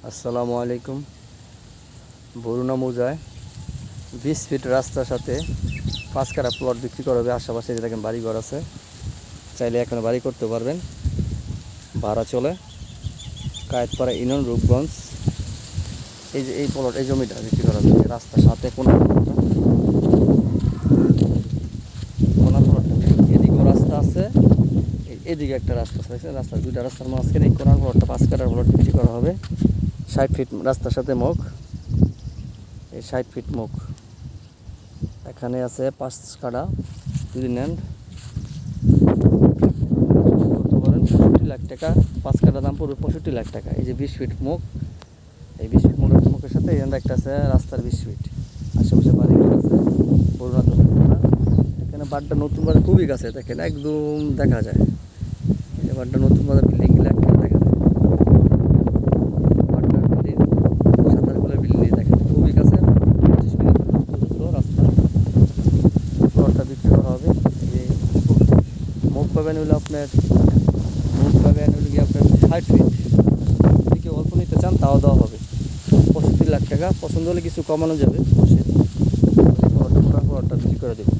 আসসালামু আলাইকুম। বরুণা মৌজায় 20 ফিট রাস্তার সাথে 5 কাঠা প্লট বিক্রি করা হবে। আশেপাশে যে দেখেন বাড়িঘর আছে, চাইলে এখানে বাড়ি করতে পারবেন, ভাড়া চলে। কায়েতপাড়া ইউনিয়ন, রূপগঞ্জ। এই যে এই প্লট, এই জমিটা বিক্রি করা হবে রাস্তার সাথে। কোনার প্লটটা, কোনার প্লটটা এদিকেও রাস্তা আছে, এদিকে একটা রাস্তা আছে, রাস্তার দুইটা রাস্তার মাঝখানে এই কোনার প্লটটা 5 কাঠার প্লট বিক্রি করা হবে। 60 ফিট রাস্তার সাথে মুখ, এই 60 ফিট মুখ। এখানে আছে 5 কাঠা, যদি নেন করতে পারেন 65 লাখ টাকা। 5 কাঠা দাম পড়বে 65 লাখ টাকা। এই যে 20 ফিট মুখ, এই 20 ফিট মুখের সাথে এখানে একটা আছে রাস্তার 20 ফিট। আশেপাশে বাড়িঘর আছে, বরুণা দোকান। এখানে বাড্ডা নতুন বাজার খুবই কাছে, দেখেন একদম দেখা যায়। এই বাড্ডা নতুন বাজার বিল্ডিংগুলো একদম দেখা যায়। বাড্ডার বিল্ডিং, সাতারগুলোর বিল্ডিং দেখেন খুবই কাছে, 25 মিনিট দূরত্ব রাস্তা। প্লটটা বিক্রি করা হবে। এই মুখ পাবেন হলো আপনার, মুখ পাবেন হলো গিয়ে আপনার 60 ফিট। যদি কেউ অল্প নিতে চান তাও দেওয়া হবে। 65 লাখ টাকা। পছন্দ হলে কিছু কমানো যাবে, বসে প্লটটা বিক্রি করে দেবো।